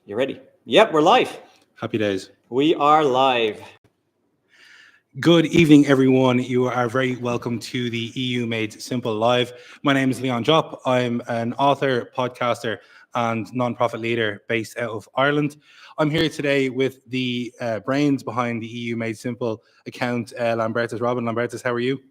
You ready? Yep, we're live. Happy days. We are live. Good evening, everyone. You are very welcome to the EU Made Simple Live. My name is Leon Diop. I'm an author, podcaster, and non-profit leader based out of Ireland. I'm here today with the brains behind the EU Made Simple account, Lambertus. Robben, Lambertus, how are you?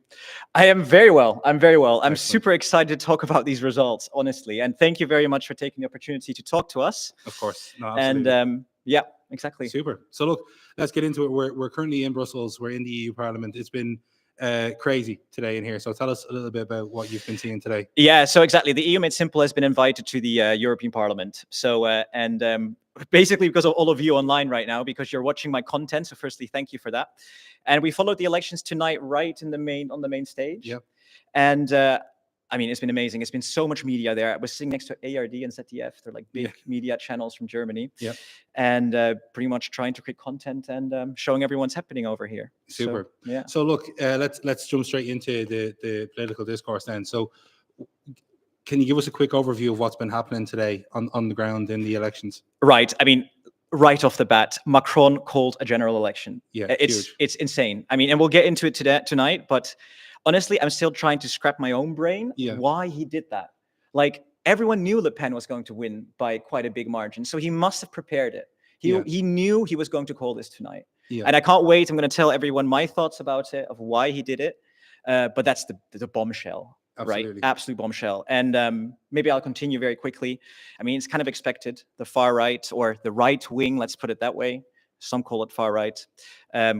I am very well. I'm very well. I'm Excellent. super excited to talk about these results, honestly. And thank you very much for taking the opportunity to talk to us. Of course. No, absolutely. And yeah, exactly. Super. So look, let's get into it. We're currently in Brussels. We're in the EU Parliament. It's been crazy today in here. So tell us a little bit about what you've been seeing today. Yeah, so exactly. The EU Made Simple has been invited to the European Parliament. So, basically because of all of you online right now, because you're watching my content. So firstly, thank you for that. And we followed the elections tonight right on the main stage. Yep. And I mean, it's been amazing. It's been so much media there. I was sitting next to ARD and ZDF. They're like big media channels from Germany. Yeah. And pretty much trying to create content and showing everyone what's happening over here. Super. So, yeah. So look, let's jump straight into the political discourse then. So can you give us a quick overview of what's been happening today on the ground in the elections? Right. I mean, right off the bat, Macron called a general election. Yeah, it's insane. I mean, and we'll get into it tonight, but honestly, I'm still trying to scrap my own brain why he did that. Like, everyone knew Le Pen was going to win by quite a big margin, so he must have prepared it. He knew he was going to call this tonight. Yeah. And I can't wait. I'm going to tell everyone my thoughts about it, of why he did it. But that's the bombshell. Absolutely. Right? Absolute bombshell. And maybe I'll continue very quickly. I mean, it's kind of expected. The far right, or the right wing, let's put it that way. Some call it far right,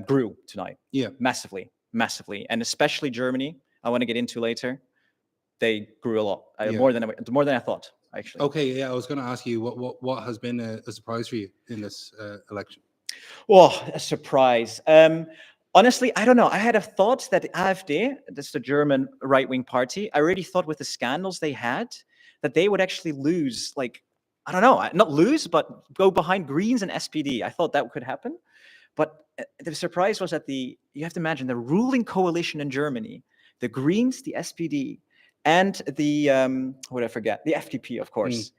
grew tonight. Yeah. Massively. And especially Germany, I want to get into later. They grew a lot, more than I thought, actually. Okay, yeah, I was going to ask you what has been a surprise for you in this election? Oh, a surprise. Honestly, I don't know. I had a thought that AfD, that's the German right-wing party, I really thought with the scandals they had, that they would actually lose, like, I don't know, not lose, but go behind Greens and SPD. I thought that could happen. But the surprise was that you have to imagine the ruling coalition in Germany, the Greens, the SPD, and the, the FDP, of course,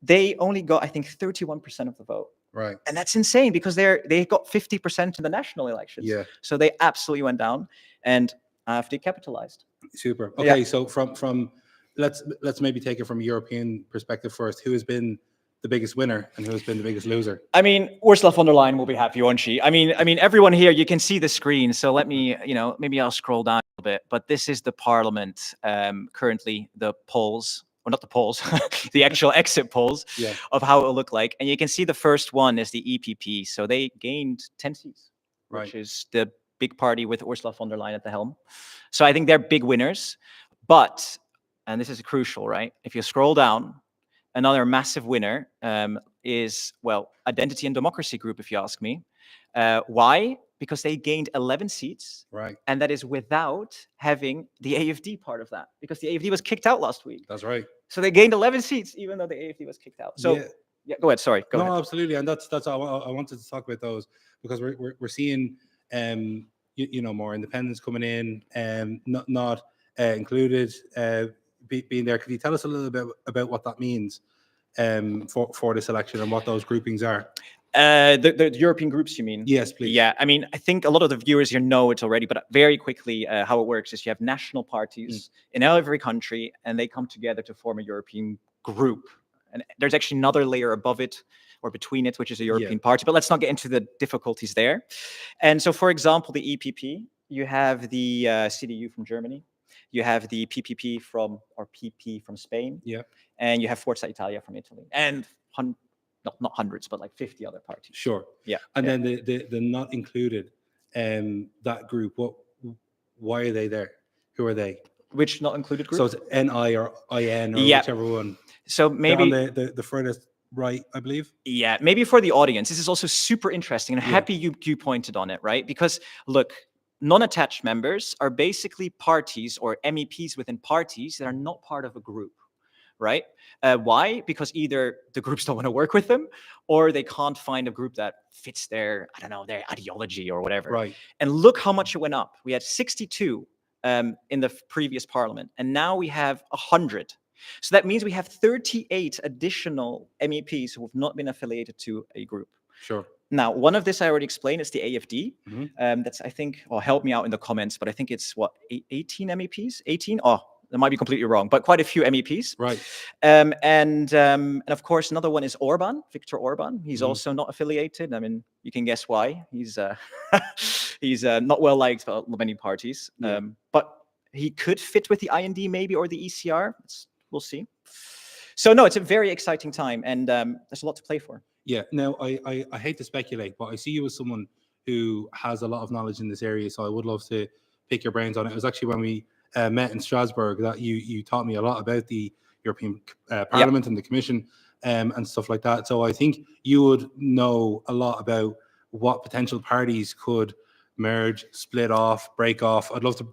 they only got, I think, 31% of the vote. Right. And that's insane because they got 50% in the national elections. Yeah. So they absolutely went down, and AfD capitalized. Super. Okay, so from let's maybe take it from a European perspective first. Who has been the biggest winner and who has been the biggest loser? I mean, Ursula von der Leyen will be happy, won't she? I mean, everyone here, you can see the screen. So let me, maybe I'll scroll down a little bit. But this is the parliament currently, the polls. Or not the polls, the actual exit polls of how it will look like. And you can see the first one is the EPP. So they gained 10 seats, which is the big party with Ursula von der Leyen at the helm. So I think they're big winners. But, and this is crucial, right? If you scroll down, another massive winner is, well, Identity and Democracy Group, if you ask me. Why? Because they gained 11 seats, right? And that is without having the AfD part of that, because the AfD was kicked out last week. That's right. So they gained 11 seats, even though the AfD was kicked out. So, yeah go ahead. Sorry. Go ahead. Absolutely, and that's all I wanted to talk about those, because we're seeing more independents coming in, not included being there. Could you tell us a little bit about what that means for this election and what those groupings are? The European groups, you mean? Yes, please. Yeah, I mean, I think a lot of the viewers here know it already, but very quickly, how it works is you have national parties in every country, and they come together to form a European group. And there's actually another layer above it or between it, which is a European party, but let's not get into the difficulties there. And so, for example, the EPP, you have the CDU from Germany, you have the PP from Spain, and you have Forza Italia from Italy, and not hundreds, but like 50 other parties. Sure. Yeah. And then the not included, that group, why are they there? Who are they? Which not included group? So it's NI or IN or whichever one. So maybe they're on the furthest right, I believe. Yeah, maybe for the audience, this is also super interesting, and I'm happy you pointed on it, right? Because look, non-attached members are basically parties or MEPs within parties that are not part of a group. Right? Why? Because either the groups don't want to work with them, or they can't find a group that fits their ideology or whatever. Right. And look how much it went up. We had 62 in the previous parliament, and now we have 100. So that means we have 38 additional MEPs who have not been affiliated to a group. Sure. Now, one of this I already explained, it's the AFD. Mhm. That's, I think, well, help me out in the comments, but I think it's, what, 18 MEPs? 18? Oh, that might be completely wrong, but quite a few MEPs. Right. And of course, another one is Orban, Viktor Orban. He's Mhm. also not affiliated. I mean, you can guess why. He's he's not well liked by many parties. Yeah. But he could fit with the IND maybe, or the ECR. We'll see. So no, it's a very exciting time, and there's a lot to play for. Yeah. Now, I hate to speculate, but I see you as someone who has a lot of knowledge in this area, so I would love to pick your brains on it. It was actually when we met in Strasbourg that you taught me a lot about the European Parliament and the Commission and stuff like that. So I think you would know a lot about what potential parties could merge, split off, break off. I'd love to,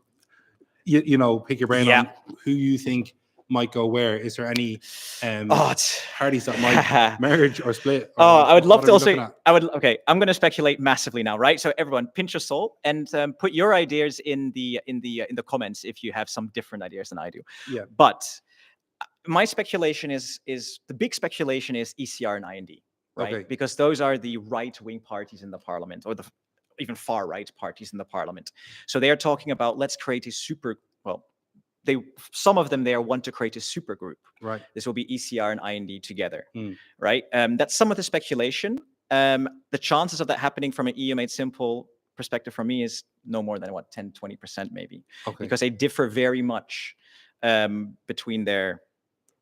pick your brain on who you think might go where. Is there any parties that might merge or split? Or I would love to also. Okay, I'm going to speculate massively now, right? So everyone, pinch your salt and put your ideas in the comments if you have some different ideas than I do. Yeah. But my speculation is the big speculation is ECR and IND, right? Okay. Because those are the right-wing parties in the parliament, or the even far-right parties in the parliament. So they are talking about, let's create a some of them there want to create a super group. Right. This will be ECR and IND together, right? That's some of the speculation. The chances of that happening from an EU Made Simple perspective for me is no more than 10-20% maybe, because they differ very much between their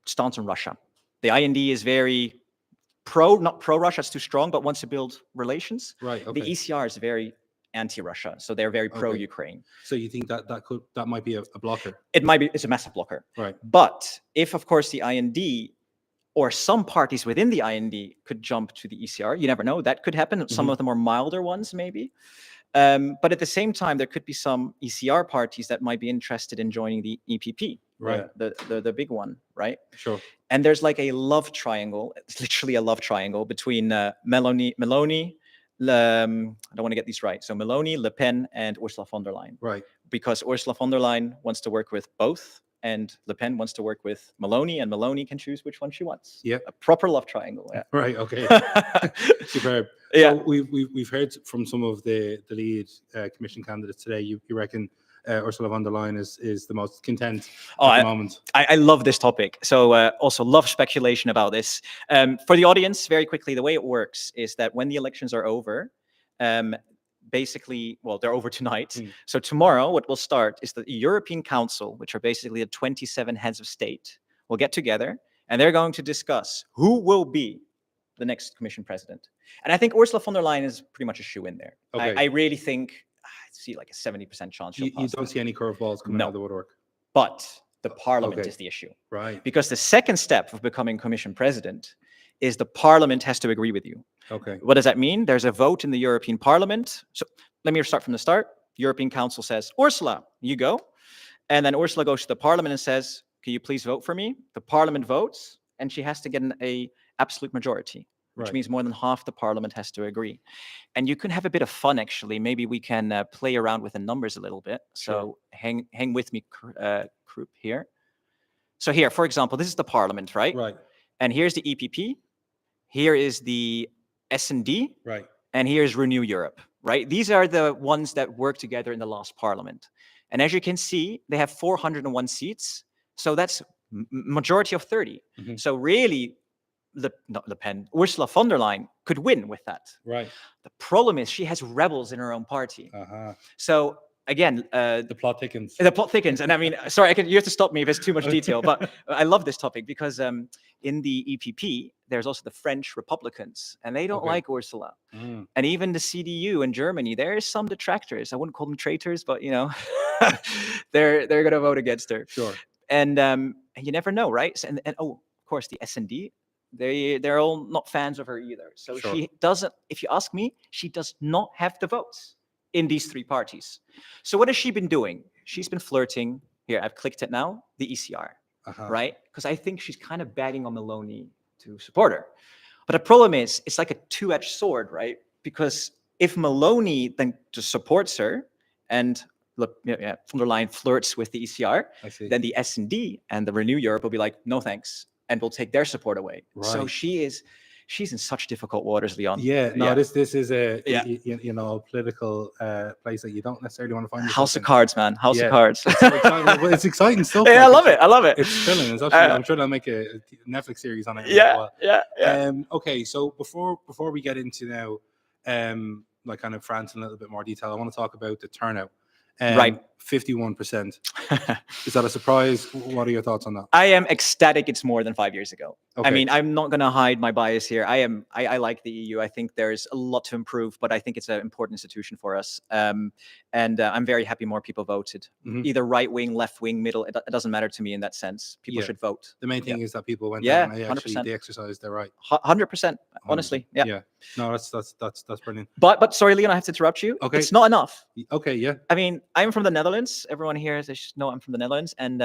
stance on Russia. The IND is very not pro-Russia, it's too strong, but wants to build relations. Right. The ECR is very anti-Russia, so they're very pro-Ukraine. So you think that might be a blocker? It's a massive blocker. Right. But if, of course, the IND or some parties within the IND could jump to the ECR, you never know. That could happen. Some of them are milder ones, maybe. But at the same time, there could be some ECR parties that might be interested in joining the EPP, right? The big one, right? Sure. And there's like a love triangle. It's literally a love triangle between Meloni. I don't want to get these right. So Meloni, Le Pen, and Ursula von der Leyen. Right. Because Ursula von der Leyen wants to work with both, and Le Pen wants to work with Meloni, and Meloni can choose which one she wants. Yeah. A proper love triangle. Yeah. Right. Okay. Superb. Yeah. So we've heard from some of the lead commission candidates today. You reckon Ursula von der Leyen is the most content at the moment? I love this topic. So also love speculation about this. For the audience, very quickly, the way it works is that when the elections are over, basically, well, they're over tonight. So tomorrow, what will start is the European Council, which are basically the 27 heads of state, will get together and they're going to discuss who will be the next Commission president. And I think Ursula von der Leyen is pretty much a shoe-in there. Okay. I really think, I see like a 70% chance she'll pass. You don't see any curveballs coming out of the woodwork? But the parliament is the issue. Right. Because the second step of becoming Commission president is the parliament has to agree with you. Okay. What does that mean? There's a vote in the European Parliament. So let me start from the start. European Council says, Ursula, you go. And then Ursula goes to the parliament and says, can you please vote for me? The parliament votes, and she has to get an absolute majority, which means more than half the parliament has to agree. And you can have a bit of fun, actually. Maybe we can play around with the numbers a little bit. So hang with me, group here. So here, for example, this is the parliament, right? Right. And here's the EPP. Here is the S&D. Right. And here's Renew Europe, right? These are the ones that worked together in the last parliament. And as you can see, they have 401 seats. So that's majority of 30. So really, not Le Pen, Ursula von der Leyen could win with that. Right. The problem is she has rebels in her own party. So again, the plot thickens. The plot thickens, and I mean, sorry, you have to stop me if it's too much detail. But I love this topic because in the EPP there's also the French Republicans, and they don't like Ursula. And even the CDU in Germany, there is some detractors. I wouldn't call them traitors, but you know, they're going to vote against her. Sure. And you never know, right? And of course, the S&D. They're all not fans of her either. So she doesn't, if you ask me, she does not have the votes in these three parties. So what has she been doing? She's been flirting. Here, I've clicked it now, the ECR, right? Because I think she's kind of bagging on Meloni to support her. But the problem is, it's like a two-edged sword, right? Because if Meloni then just supports her and von der Leyen flirts with the ECR, I see. then the S&D and the Renew Europe will be like, no thanks, and will take their support away. So Right. she's in such difficult waters, Leon. Yeah, no, this is a Yeah. you know, political place that you don't necessarily want to find yourself House of in. Cards, man. House Yeah. of Cards. It's exciting. Well, it's exciting stuff. Yeah, I like, love it. I love it. It's thrilling. It's actually, I'm sure they'll make a Netflix series on it. Yeah, yeah. Okay, so before we get into now, like kind of France in a little bit more detail, I want to talk about the turnout. Right. 51%. Is that a surprise? What are your thoughts on that? I am ecstatic it's more than 5 years ago. Okay. I mean, I'm not going to hide my bias here. I like the EU. I think there's a lot to improve, but I think it's an important institution for us. And I'm very happy more people voted. Either right wing, left wing, middle. It doesn't matter to me in that sense. People should vote. The main thing is that people went Yeah, out and they exercised their right. 100%. Honestly, yeah. No, that's brilliant. But sorry, Leon, I have to interrupt you. Okay. It's not enough. Okay, yeah. I mean, I'm from the Netherlands. Everyone here should know I'm from the Netherlands, and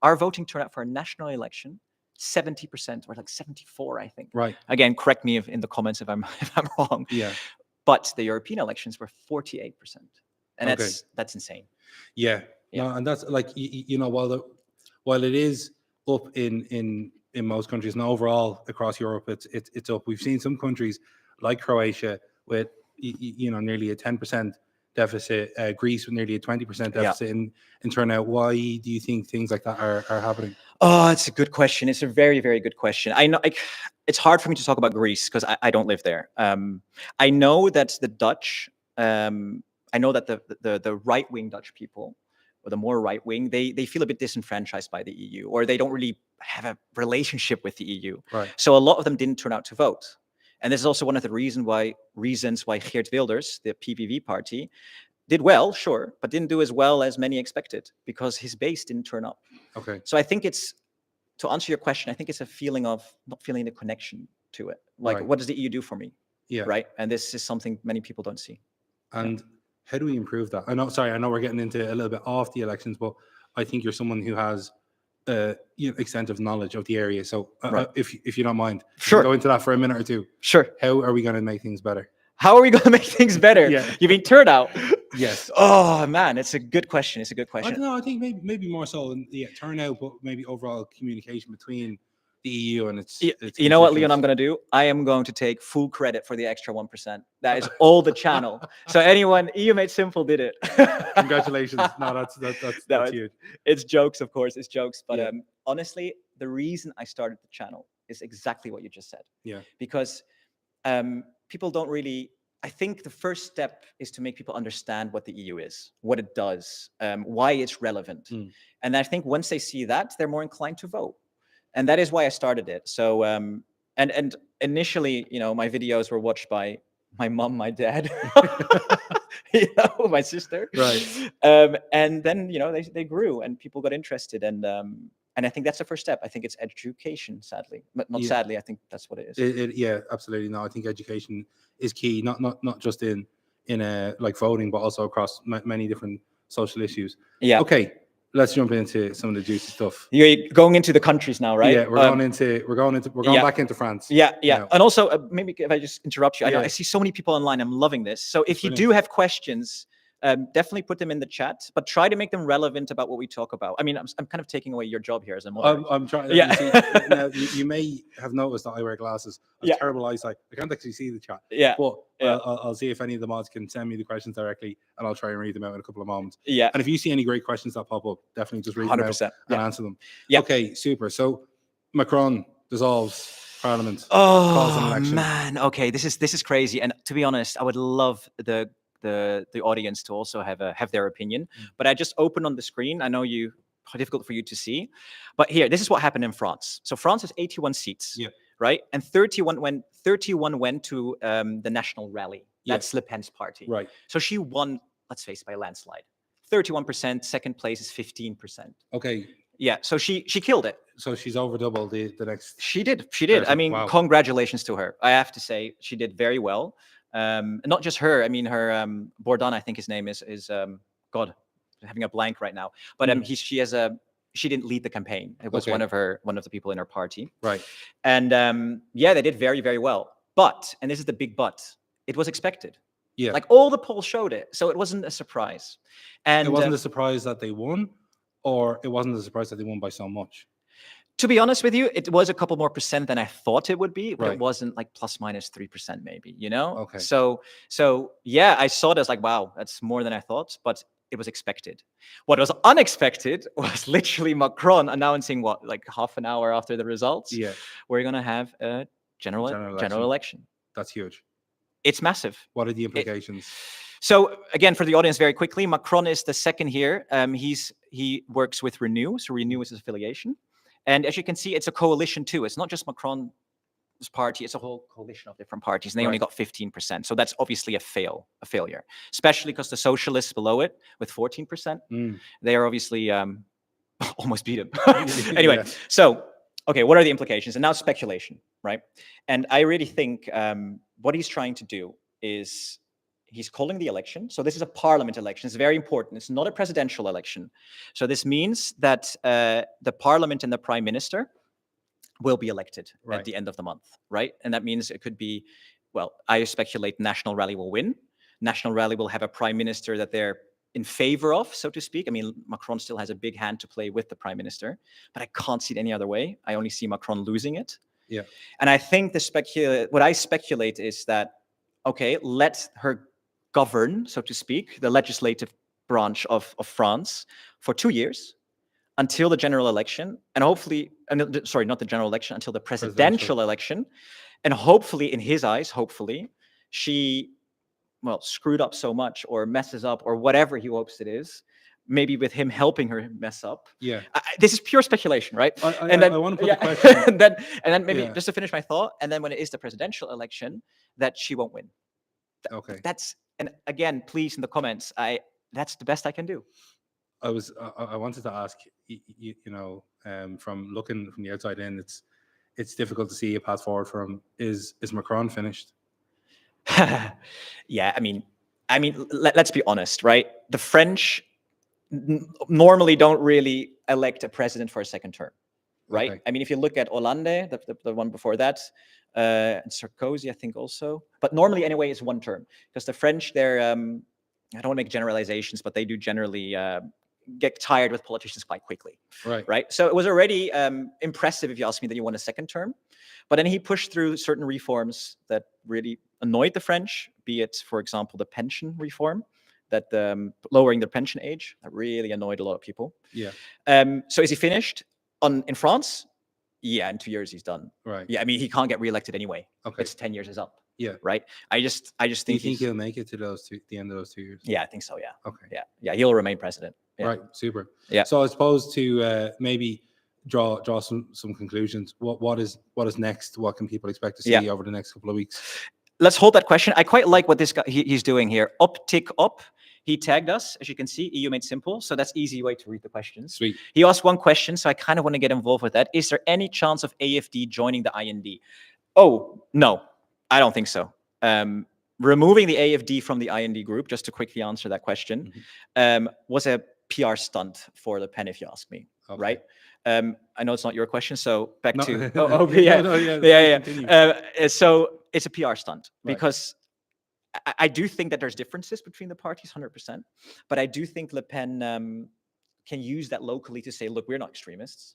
our voting turnout for a national election, 70%, or like 74, I think. Right. Again, correct me in the comments if I'm wrong. Yeah. But the European elections were 48%, and that's insane. Yeah. No, and that's like you know, while it is up in most countries and overall across Europe, it's up. We've seen some countries like Croatia with you know, nearly a 10% deficit, Greece with nearly a 20% deficit in turnout. Why do you think things like that are happening? Oh, it's a good question. It's a very, very good question. I know it's hard for me to talk about Greece because I don't live there. I know that the Dutch, I know that the right-wing Dutch people, or the more right-wing, they feel a bit disenfranchised by the EU, or they don't really have a relationship with the EU. Right. So a lot of them didn't turn out to vote. And this is also one of the reasons why Geert Wilders, the PVV party, did well, sure, but didn't do as well as many expected because his base didn't turn up. Okay. So I think to answer your question, I think it's a feeling of not feeling the connection to it. Like, what does the EU do for me? Yeah. Right. And this is something many people don't see. And how do we improve that? I know we're getting into a little bit off the elections, but I think you're someone who has extensive knowledge of the area. So if you don't mind, sure, go into that for a minute or two. Sure. How are we going to make things better? How are we going to make things better? You mean turnout? Yes. Oh man, it's a good question. It's a good question. I don't know. I think maybe more so in turnout, but maybe overall communication between the EU and its you know what, Leon, I'm going to do? I am going to take full credit for the extra 1%. That is all the channel. So anyone, EU Made Simple did it. Congratulations. No, that's huge. It's jokes, of course. It's jokes. But honestly, the reason I started the channel is exactly what you just said. Yeah. Because people don't really... I think the first step is to make people understand what the EU is, what it does, why it's relevant. And I think once they see that, they're more inclined to vote. And that is why I started it. So, and initially, you know, my videos were watched by my mom, my dad, you know, my sister. Right. And then, you know, they grew and people got interested. And I think that's the first step. I think it's education, sadly, but not sadly. I think that's what it is. Yeah, absolutely. No, I think education is key, not just in like voting, but also across many different social issues. Yeah. Okay. Let's jump into some of the juicy stuff. You're going into the countries now, right? Yeah, we're going back into France. Yeah. Now. And also, maybe if I just interrupt you, I know I see so many people online. I'm loving this. So if you do have questions, definitely put them in the chat, but try to make them relevant about what we talk about. I mean, I'm kind of taking away your job here as a moderator. I'm trying. Yeah. Now, you may have noticed that I wear glasses. I have terrible eyesight. I can't actually see the chat. Yeah. But I'll see if any of the mods can send me the questions directly, and I'll try and read them out in a couple of moments. Yeah. And if you see any great questions that pop up, definitely just read them out and answer them. Yeah. Okay. Super. So Macron dissolves Parliament. Oh man. Okay. This is crazy. And to be honest, I would love the audience to also have their opinion, but I just opened on the screen. I know how difficult for you to see, but here, this is what happened in France. So France has 81 seats, right? And 31 went to the National Rally. That's Le Pen's party, right? So she won. Let's face it, by a landslide. 31%. Second place is 15%. Okay. Yeah. So she killed it. So she's over double the next. She did. I mean, congratulations to her. I have to say, she did very well. Not just her. I mean, her Bourdon, I think his name is God, I'm having a blank right now. But she didn't lead the campaign. It was one of the people in her party. Right. And they did very, very well. But, and this is the big but, it was expected. Yeah. Like all the polls showed it. So it wasn't a surprise. And it wasn't a surprise that they won, or it wasn't a surprise that they won by so much. to be honest with you, it was a couple more percent than I thought it would be, but Right. it wasn't like plus minus 3% maybe, you know? Okay. So yeah, I saw it as like, wow, that's more than I thought, but it was expected. What was unexpected was literally Macron announcing what, like half an hour after the results, Yeah. we're going to have a general election. That's huge. It's massive. What are the implications? So again, for the audience, very quickly, Macron is the second here. He works with Renew, so Renew is his affiliation. And as you can see, it's a coalition too. It's not just Macron's party, it's a whole coalition of different parties, and they only got 15%. So that's obviously a failure, especially because the socialists below it with 14%, they are obviously almost beat him. Anyway, so, okay, what are the implications? And now speculation, right? And I really think what he's trying to do is he's calling the election. So this is a parliament election. It's very important. It's not a presidential election. So this means that the parliament and the prime minister will be elected at the end of the month, right? And that means it could be, well, I speculate National Rally will win. National Rally will have a prime minister that they're in favor of, so to speak. I mean, Macron still has a big hand to play with the prime minister, but I can't see it any other way. I only see Macron losing it. Yeah. And I think what I speculate is that, okay, let her govern, so to speak, the legislative branch of France for 2 years until the general election, and hopefully, sorry, not the general election, until the presidential election. And hopefully, in his eyes, hopefully, she, well, screwed up so much or messes up or whatever he hopes it is, maybe with him helping her mess up. Yeah. This is pure speculation, right? I want to put the question. and then maybe just to finish my thought, and then when it is the presidential election, that she won't win. Okay. And again, please, in the comments, that's the best I can do. I wanted to ask, you know, from looking from the outside in, it's difficult to see a path forward for him. Is Macron finished? Yeah, I mean, let's be honest, right? The French normally don't really elect a president for a second term, right? Okay. I mean, if you look at Hollande, the one before that, and Sarkozy, I think also, but normally anyway, it's one term, because the French, they're, I don't want to make generalizations, but they do generally get tired with politicians quite quickly, right? So it was already impressive, if you ask me, that he won a second term, but then he pushed through certain reforms that really annoyed the French, be it, for example, the pension reform, that lowering the pension age, that really annoyed a lot of people. Yeah. So is he finished in France? Yeah, in 2 years he's done. Right. Yeah, I mean, he can't get reelected anyway. Okay. It's 10 years is up. Yeah. Right. I just think. Do you think he'll make it to the end of those 2 years? Yeah, I think so. Yeah. Okay. Yeah, he'll remain president. Yeah. Right. Super. Yeah. So I suppose to maybe draw some conclusions. What is next? What can people expect to see over the next couple of weeks? Let's hold that question. I quite like what this guy he's doing here. Tick up. He tagged us, as you can see, EU Made Simple. So that's easy way to read the questions. Sweet. He asked one question, so I kind of want to get involved with that. Is there any chance of AFD joining the IND? Oh, no, I don't think so. Removing the AFD from the IND group, just to quickly answer that question, was a PR stunt for Le Pen, if you ask me, right? I know it's not your question, so back to... So it's a PR stunt, because I do think that there's differences between the parties, 100%. But I do think Le Pen can use that locally to say, look, we're not extremists.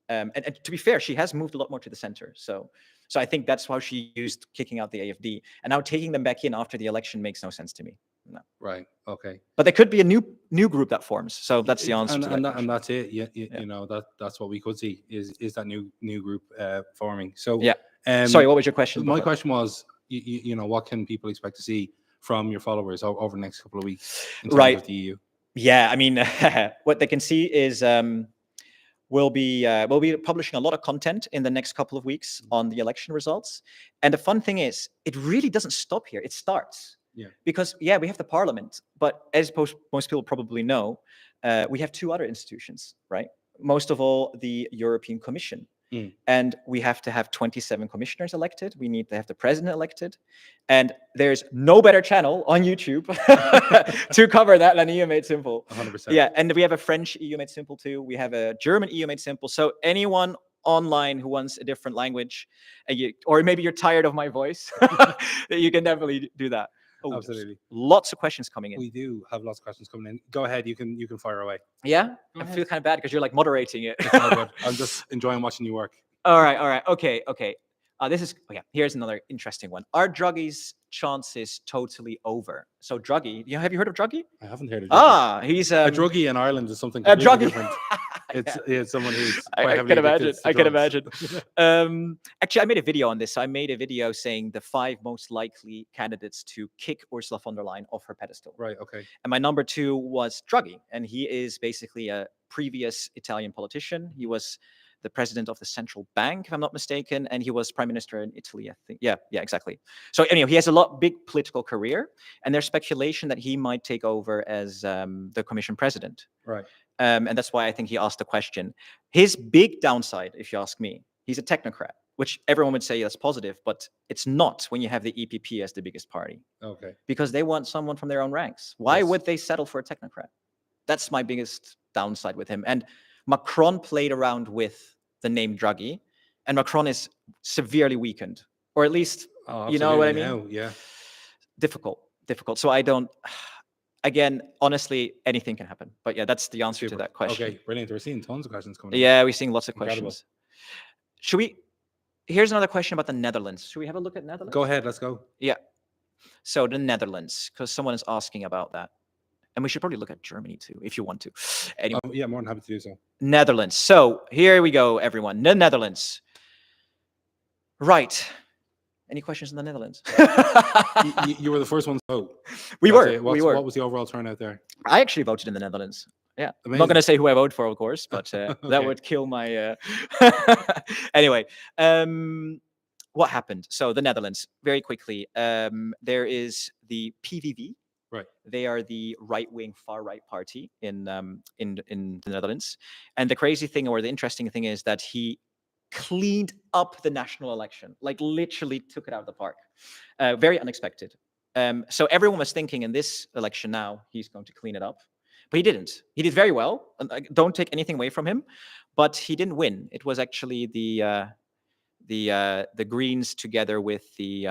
And to be fair, she has moved a lot more to the center. So I think that's how she used kicking out the AFD. And now taking them back in after the election makes no sense to me. No. Right. Okay. But there could be a new group that forms. So that's the answer. And that's it. You know, that's what we could see is that new group forming. So sorry, what was your question? My question was, you know, what can people expect to see from your followers over the next couple of weeks in terms of the EU? Yeah, I mean, what they can see is we'll be publishing a lot of content in the next couple of weeks on the election results. And the fun thing is, it really doesn't stop here. It starts. Yeah. Because, we have the parliament, but as most people probably know, we have two other institutions, right? Most of all, the European Commission. And we have to have 27 commissioners elected. We need to have the president elected. And there's no better channel on YouTube to cover that than EU Made Simple. 100%. Yeah, and we have a French EU Made Simple too. We have a German EU Made Simple. So anyone online who wants a different language, or maybe you're tired of my voice, you can definitely do that. Oh, there's Absolutely. lots of questions coming in. We do have lots of questions coming in. Go ahead. You can fire away. Yeah, Go I ahead. feel kind of bad because you're like moderating it. It's all good. I'm just enjoying watching you work. All right. Okay. This is here's another interesting one. Are Druggy's chances totally over? So Druggy, have you heard of Druggy? I haven't heard of Druggy. He's A druggie in Ireland is something a completely Druggy. different. It's someone who's I quite heavily can addicted imagine. to I can drugs. imagine. Actually, I made a video on this. I made a video saying the 5 most likely candidates to kick Ursula von der Leyen off her pedestal. Right. Okay. And my number 2 was Druggy, and he is basically a previous Italian politician. He was the president of the central bank, if I'm not mistaken, and he was prime minister in Italy, I think. Yeah, exactly. So anyway, he has a big political career, and there's speculation that he might take over as the commission president. Right. And that's why I think he asked the question. His big downside, if you ask me, he's a technocrat, which everyone would say that's positive, but it's not when you have the EPP as the biggest party. Okay. Because they want someone from their own ranks. Why Yes. would they settle for a technocrat? That's my biggest downside with him. And Macron played around with the name Draghi, and Macron is severely weakened, or at least, you know what I mean? Now, yeah. Difficult. So I don't. Again, honestly, anything can happen. But yeah, that's the answer to that question. Okay, brilliant. We're seeing tons of questions coming in. Yeah, we're seeing lots of Incredible. questions. Should we? Here's another question about the Netherlands. Should we have a look at Netherlands? Go ahead. Let's go. Yeah. So the Netherlands, because someone is asking about that. And we should probably look at Germany too, if you want to. Anyway, Yeah, more than happy to do so. Netherlands. So here we go, everyone. The Netherlands. Right. Any questions in the Netherlands? You were the first one to vote. We were. What was the overall turnout there? I actually voted in the Netherlands. Yeah. Amazing. I'm not going to say who I voted for, of course, but Okay. that would kill my... Anyway, what happened? So the Netherlands, very quickly. There is the PVV. Right. They are the right-wing, far-right party in the Netherlands. And the crazy thing, or the interesting thing, is that he cleaned up the national election, like literally took it out of the park. Very unexpected. So everyone was thinking in this election now, he's going to clean it up. But he didn't. He did very well. Don't take anything away from him. But he didn't win. It was actually the Greens together with the,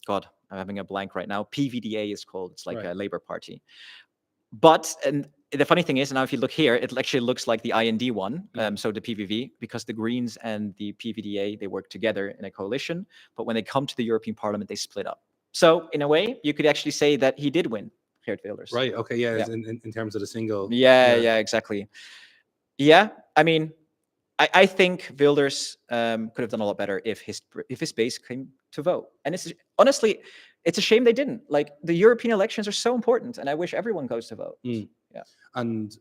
God, I'm having a blank right now. PVDA is called. It's like Right. a Labour Party. But, and the funny thing is, now if you look here, it actually looks like the IND one, so the PVV, because the Greens and the PVDA, they work together in a coalition. But when they come to the European Parliament, they split up. So in a way, you could actually say that he did win, Geert Wilders. Right. Okay. Yeah. Yeah. In terms of the single. Yeah, exactly. Yeah, I mean, I think Wilders could have done a lot better if his base came to vote. And it's honestly, it's a shame they didn't. Like, the European elections are so important, and I wish everyone goes to vote. Mm. Yeah. And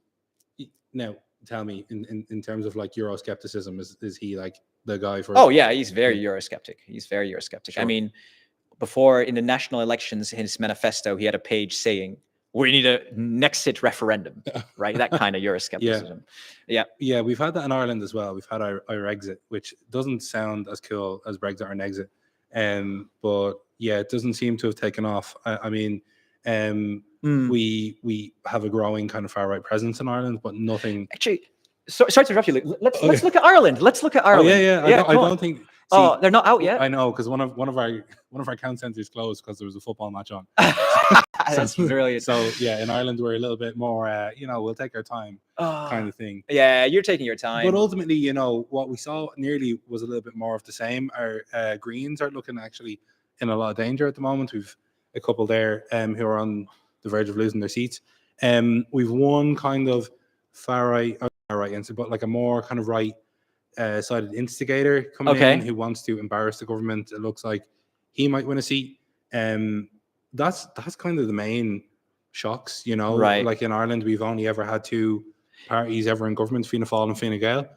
now, tell me, in terms of like Euroscepticism, is he like the guy for? Oh yeah, he's very Eurosceptic. Sure. I mean, before in the national elections, his manifesto, he had a page saying, "We need a Nexit referendum," right? That kind of Euroscepticism. Yeah. We've had that in Ireland as well. We've had our exit, which doesn't sound as cool as Brexit or an exit. But yeah, it doesn't seem to have taken off. I mean, we have a growing kind of far right presence in Ireland, but nothing. Actually, sorry to interrupt you. Let's look at Ireland. Oh, yeah. I don't think. See, they're not out yet. I know, because one of our count centers closed because there was a football match on. That's brilliant. So yeah, in Ireland we're a little bit more, we'll take our time, kind of thing. Yeah, you're taking your time. But ultimately, what we saw nearly was a little bit more of the same. Our Greens are looking actually in a lot of danger at the moment. We've a couple there who are on the verge of losing their seats. We've one kind of far right, but like a more kind of right sided instigator coming in who wants to embarrass the government. It looks like he might win a seat. That's kind of the main shocks, Right. Like in Ireland, we've only ever had 2 parties ever in government, Fianna Fáil and Fine Gael.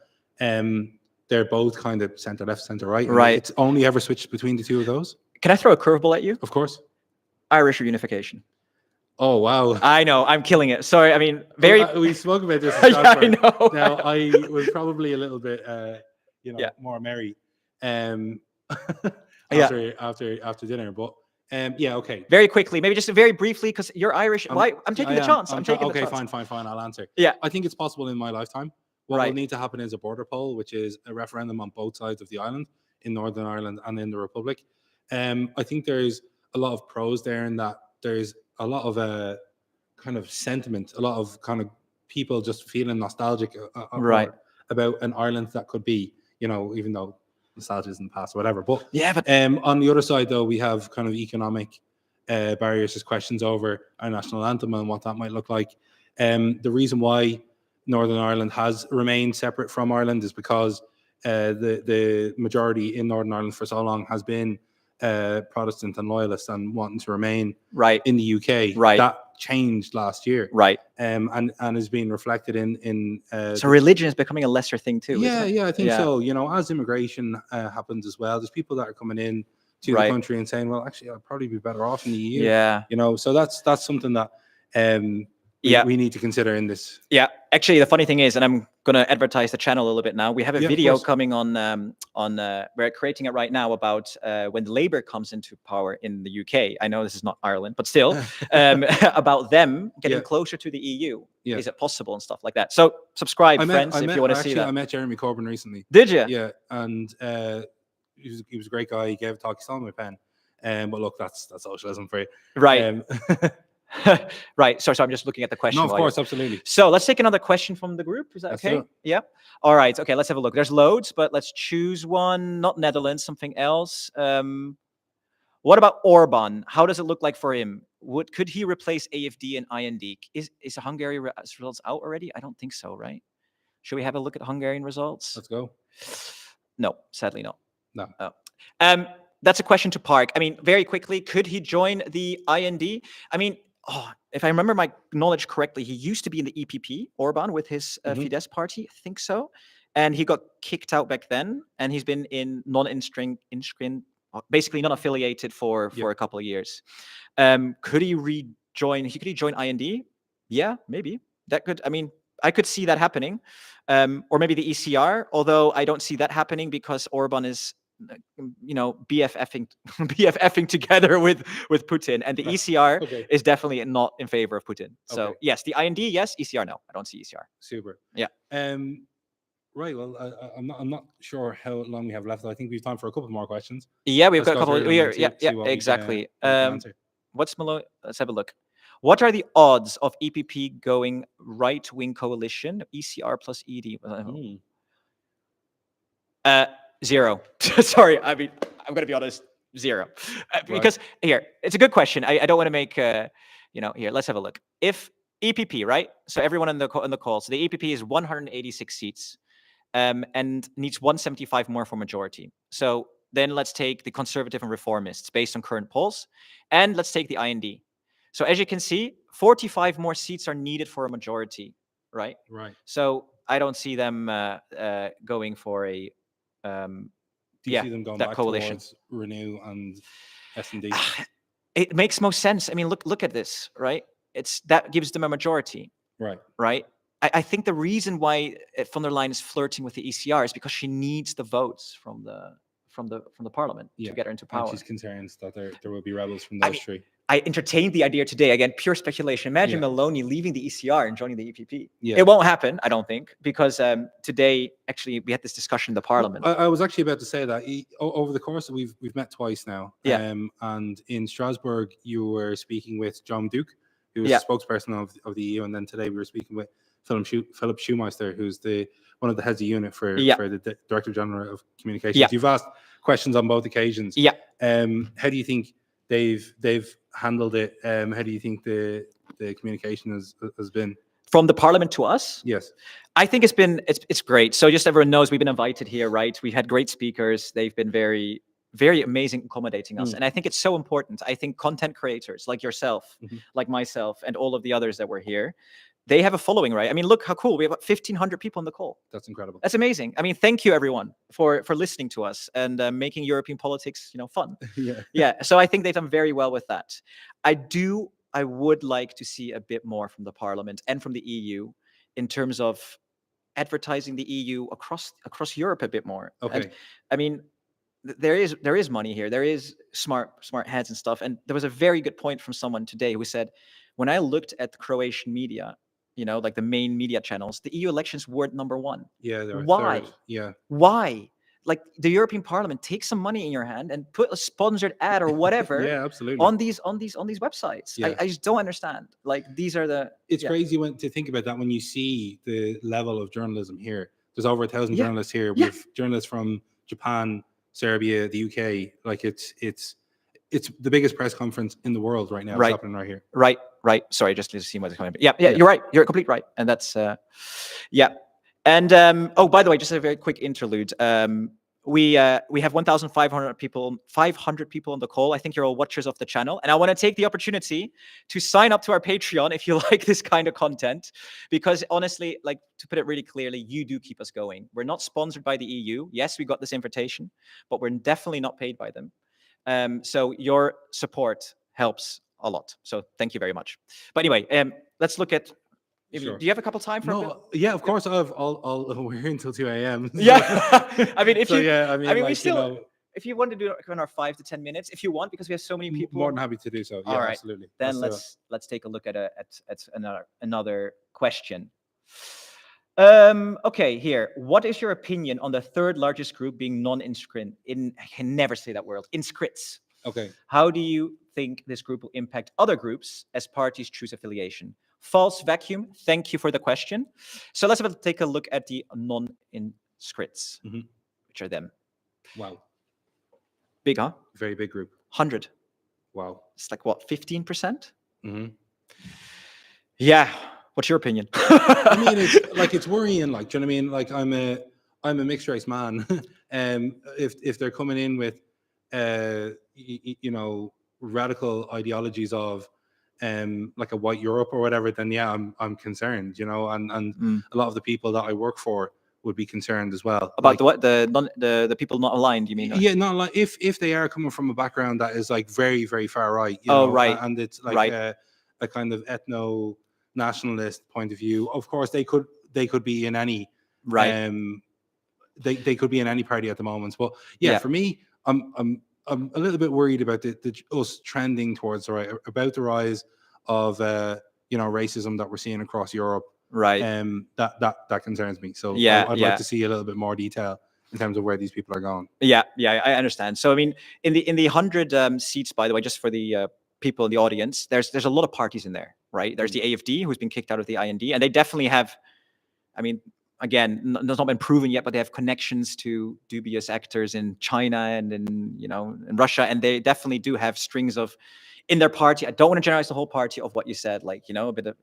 They're both kind of centre left, centre right. Right. It's only ever switched between the 2 of those. Can I throw a curveball at you? Of course. Irish reunification. Oh wow! I know, I'm killing it. Sorry, I mean, very. We spoke about this. Yeah, I know. Now I was probably a little bit, more merry, after dinner. But okay. Very quickly, maybe just very briefly, because you're Irish. Why? I'm taking the chance. I'm taking the chance. Okay, fine. I'll answer. Yeah. I think it's possible in my lifetime. What will need to happen is a border poll, which is a referendum on both sides of the island, in Northern Ireland and in the Republic. I think there's a lot of pros there in that there's a lot of kind of sentiment, a lot of kind of people just feeling nostalgic Right. about an Ireland that could be, even though nostalgia is in the past or whatever. But Yeah, but on the other side, though, we have kind of economic barriers, just questions over our national anthem and what that might look like. The reason why Northern Ireland has remained separate from Ireland is because the majority in Northern Ireland for so long has been Protestant and loyalist and wanting to remain right, in the UK. Right. That changed last year, right. and is being reflected in So religion is becoming a lesser thing too. yeah, isn't it? yeah, I think Yeah. so. As immigration happens as well, there's people that are coming in to Right. the country and saying, well, actually, I'd probably be better off in the EU. Yeah. So that's something that Yeah. we need to consider in this. Yeah, actually, the funny thing is, and I'm gonna advertise the channel a little bit now. We have a Yeah, of video course. coming on. We're creating it right now about when Labour comes into power in the UK. I know this is not Ireland, but still, about them getting Yeah. closer to the EU. Yeah. Is it possible and stuff like that? So subscribe, friends, if you want to see that. I met Jeremy Corbyn recently. Did you? Yeah, and he was a great guy. He gave a talk. He saw my pen. But look, that's socialism for you. Right. Right. So I'm just looking at the question. No, of while course, absolutely. So let's take another question from the group. Is that Let's okay? do it. Yeah. All right. Okay. Let's have a look. There's loads, but let's choose one. Not Netherlands, something else. What about Orban? How does it look like for him? Could he replace AFD and IND? Is Hungary results out already? I don't think so, right? Should we have a look at Hungarian results? Let's go. No, sadly not. No. Oh. That's a question to Park. I mean, very quickly, could he join the IND? I mean, if I remember my knowledge correctly, he used to be in the EPP, Orban, with his Fidesz party. I think so. And he got kicked out back then. And he's been in basically non-affiliated for a couple of years. Could he rejoin? Could he join IND? Yeah, maybe. That could, I mean, I could see that happening. Or maybe the ECR, although I don't see that happening because Orban is BFFing together with Putin, and the ECR is definitely not in favor of Putin. So yes, the IND, yes. ECR, no. I don't see ECR. Super. Yeah. Right. Well, I'm not sure how long we have left. I think we have time for a couple more questions. Yeah, we've Let's got a couple. go Exactly. answer. What's Malone? Let's have a look. What are the odds of EPP going right-wing coalition? ECR plus ED. 0. Sorry, I mean, I'm going to be honest, 0. Because here, it's a good question. I don't want to make, here, let's have a look. If EPP, right? So everyone in the call, so the EPP is 186 seats and needs 175 more for majority. So then let's take the conservative and reformists based on current polls, and let's take the IND. So as you can see, 45 more seats are needed for a majority, right? Right. So I don't see them going for a Do you see them going that back coalition towards Renew and S&D? It makes most sense. I mean, look at this, right? That gives them a majority, Right. I think the reason why von der Leyen is flirting with the ECR is because she needs the votes from the parliament to get her into power. And she's concerned that there will be rebels from those three. I entertained the idea today. Again, pure speculation. Imagine Maloney leaving the ECR and joining the EPP. Yeah. It won't happen, I don't think, because today, actually, we had this discussion in the parliament. I was actually about to say that over the course, we've met twice now. Yeah. And in Strasbourg, you were speaking with John Duke, who is the spokesperson of the EU, and then today we were speaking with Philip Schumeister, who's one of the heads of unit for the Director General of Communications. Yeah. You've asked questions on both occasions. Yeah. How do you think they've handled it? How do you think the communication has been from the parliament to us? Yes, I think it's great. So just everyone knows, we've been invited here, right? We've had great speakers. They've been very, very amazing accommodating us, and I think it's so important. I think content creators like yourself, like myself, and all of the others that were here, they have a following, right? I mean, look how cool. We have about 1,500 people on the call. That's incredible. That's amazing. I mean, thank you everyone for listening to us and making European politics, fun. Yeah. So I think they've done very well with that. I would like to see a bit more from the parliament and from the EU in terms of advertising the EU across Europe a bit more. Okay. And, I mean, there is money here. There is smart heads and stuff. And there was a very good point from someone today who said, when I looked at the Croatian media, like the main media channels, the EU elections weren't number one. Yeah. Why? Third. Yeah. Why? like the European Parliament, take some money in your hand and put a sponsored ad or whatever Yeah, absolutely. on these websites. Yeah. I just don't understand. Like these are the. It's crazy to think about that when you see the level of journalism here. There's over 1,000 journalists here. We have journalists from Japan, Serbia, the UK. Like it's the biggest press conference in the world right now. It's happening right here. Right. Sorry, just to see what's coming. Yeah. You're right. You're completely right. And that's And oh, by the way, just a very quick interlude. We have 1,500 people on the call. I think you're all watchers of the channel, and I want to take the opportunity to sign up to our Patreon if you like this kind of content, because honestly, like, to put it really clearly, you do keep us going. We're not sponsored by the EU. Yes, we got this invitation, but we're definitely not paid by them. So your support helps a lot. So thank you very much. But anyway, let's look at. Sure. Do you have a couple time for? Yeah, of course. We're here until 2 a.m. So. Yeah, I mean, if you, like, we still, if you want to do it in our 5 to 10 minutes, if you want, because we have so many people. More than happy to do so. Yeah, all right, absolutely. Then let's take a look at another question. Okay, here. What is your opinion on the third largest group being non-inscript? I can never say that word. Inscrits. Okay. How do you think this group will impact other groups as parties choose affiliation? False vacuum. Thank you for the question. So let's take a look at the non-inscrits, which are them. Wow. Big, huh? Very big group. 100. Wow. It's like what, 15%? Mm-hmm. Yeah. What's your opinion? I mean, it's worrying. Like, do you know what I mean? Like, I'm a mixed race man. If they're coming in with, radical ideologies of, like a white Europe or whatever, then yeah, I'm concerned, and a lot of the people that I work for would be concerned as well. About the people not aligned, you mean? Yeah, not like if they are coming from a background that is like very, very far right, right, and it's like a kind of ethno nationalist point of view. Of course, they could be in any they could be in any party at the moment. But yeah. For me, I'm a little bit worried about us trending towards the right, about the rise of racism that we're seeing across Europe. Right. That concerns me. So I'd like to see a little bit more detail in terms of where these people are going. Yeah, I understand. So I mean, in the 100 seats, by the way, just for the people in the audience, there's a lot of parties in there, right? There's the AFD, who's been kicked out of the IND, and they definitely have. I mean, again, it's not been proven yet, but they have connections to dubious actors in China and in Russia, and they definitely do have strings of in their party. I don't want to generalize the whole party of what you said, like a bit of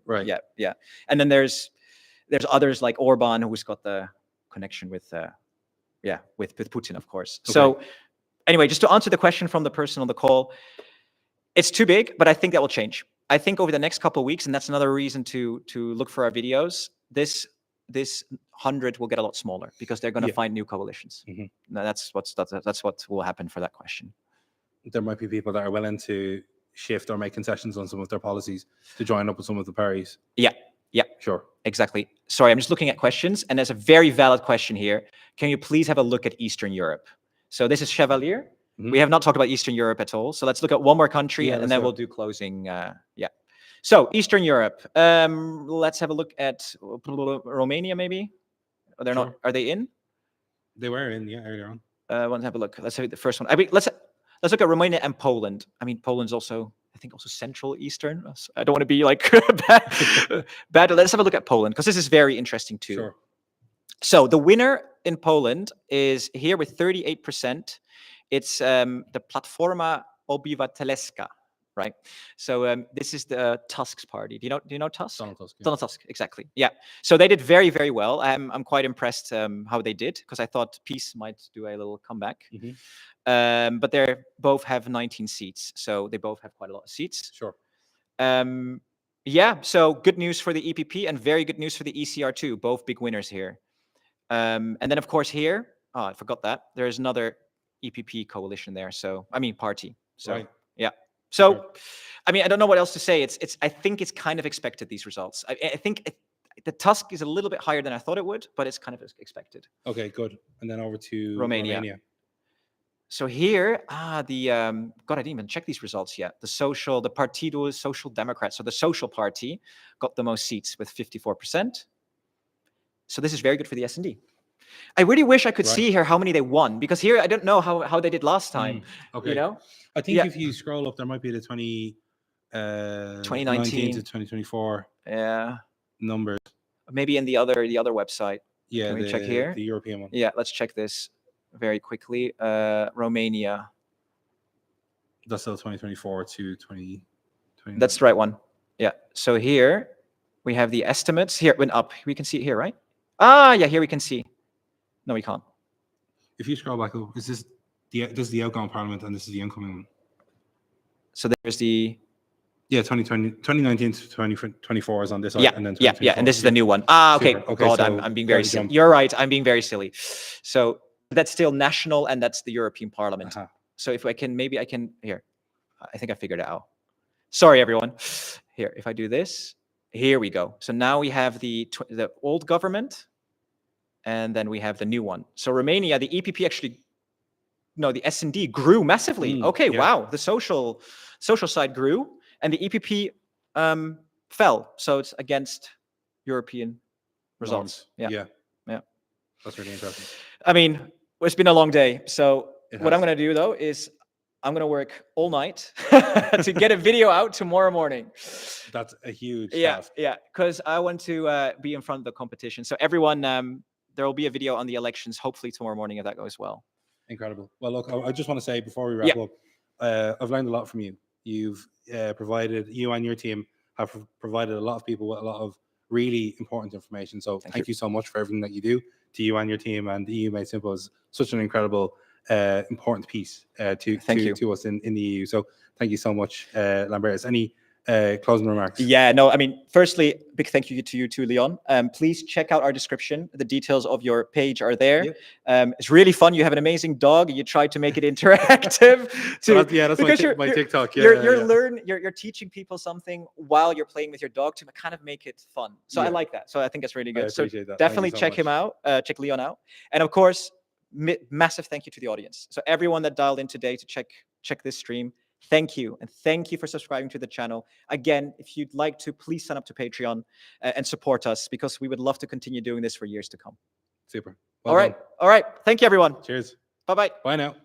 yeah. And then there's others like Orban, who's got the connection with Putin, of course. Okay. So anyway, just to answer the question from the person on the call, it's too big, but I think that will change. I think over the next couple of weeks, and that's another reason to look for our videos. This 100 will get a lot smaller because they're going to find new coalitions. Now that's what will happen for that question. There might be people that are willing to shift or make concessions on some of their policies to join up with some of the parties. Yeah, sure, exactly. Sorry, I'm just looking at questions, and there's a very valid question here. Can you please have a look at Eastern Europe? So this is Chevalier. We have not talked about Eastern Europe at all. So let's look at one more country, and then we'll do closing. So Eastern Europe. Let's have a look at Romania, maybe. They're not. Are they in? They were in, earlier on. Let's have a look. Let's say the first one. I mean, let's look at Romania and Poland. I mean, Poland's also, I think, also Central Eastern. I don't want to be like bad. Let's have a look at Poland because this is very interesting too. Sure. So the winner in Poland is here with 38%. It's the Platforma Obywatelska, right? So this is the Tusk's party. Do you know Tusk? Donald Tusk. Donald Tusk, exactly. Yeah. So they did very, very well. I'm quite impressed how they did because I thought Peace might do a little comeback. But they both have 19 seats, so they both have quite a lot of seats. Sure. Yeah. So good news for the EPP and very good news for the ECR too. Both big winners here. And then of course here, I forgot that there is another EPP coalition there. So I mean party. So yeah. So I mean I don't know what else to say. I think it's kind of expected, these results. I think the Tusk is a little bit higher than I thought it would, but it's kind of expected. Okay, good. And then over to Romania. So here, God, I didn't even check these results yet. The Partido Social Democrat, so the Social Party, got the most seats with 54%. So this is very good for the S&D. I really wish I could Right. see here how many they won, because here I don't know how they did last time. Okay. You know, I think Yeah. if you scroll up, there might be the 2019 2019. to 2024 Yeah, numbers. maybe in the other website. Yeah, Can we check here? the European one. Yeah, let's check this very quickly. Romania. That's still 2024 to 2020. That's the right one. Yeah. So here we have the estimates. Here it went up. We can see it here, right? Ah, yeah. Here we can see. No, we can't. If you scroll back up, this is the outgoing parliament, and this is the incoming one. So there's the 2019 to 2024 is on this side, yeah, and then yeah, and this is the new one. Ah, okay. Super. Okay, God, so I'm being very very silly. jump. You're right. I'm being very silly. So that's still national, and that's the European Parliament. So if I can, maybe I can here. I think I figured it out. Sorry, everyone. Here, if I do this, here we go. So now we have the old government, and then we have the new one. So Romania, the EPP actually, no, the S&D grew massively. Okay, yeah. wow. The social side grew, and the EPP fell. So it's against European results. Yeah. That's really interesting. I mean, it's been a long day. So what I'm has. going to do, though, is I'm going to work all night to get a video out tomorrow morning. That's a huge task. task. Yeah, because I want to be in front of the competition. So everyone, there will be a video on the elections, hopefully tomorrow morning, if that goes well. Incredible. Well, look, I just want to say before we wrap up, I've learned a lot from you. You've provided, you and your team have provided a lot of people with a lot of really important information. So thank you so much for everything that you do, to you and your team. And the EU Made Simple is such an incredible, important piece to us in the EU. So thank you so much, Lambertus. Any closing remarks? Yeah, no, I mean, firstly, big thank you to you too, Leon. Please check out our description. The details of your page are there. It's really fun. You have an amazing dog. You try to make it interactive. That's my TikTok. You're teaching people something while you're playing with your dog to kind of make it fun. So I like that. So I think that's really good. So definitely check him out. Check Leon out. And of course, massive thank you to the audience. So everyone that dialed in today to check this stream, thank you. And thank you for subscribing to the channel. Again, if you'd like to, please sign up to Patreon and support us, because we would love to continue doing this for years to come. Super. All right. Thank you, everyone. Cheers. Bye-bye. Bye now.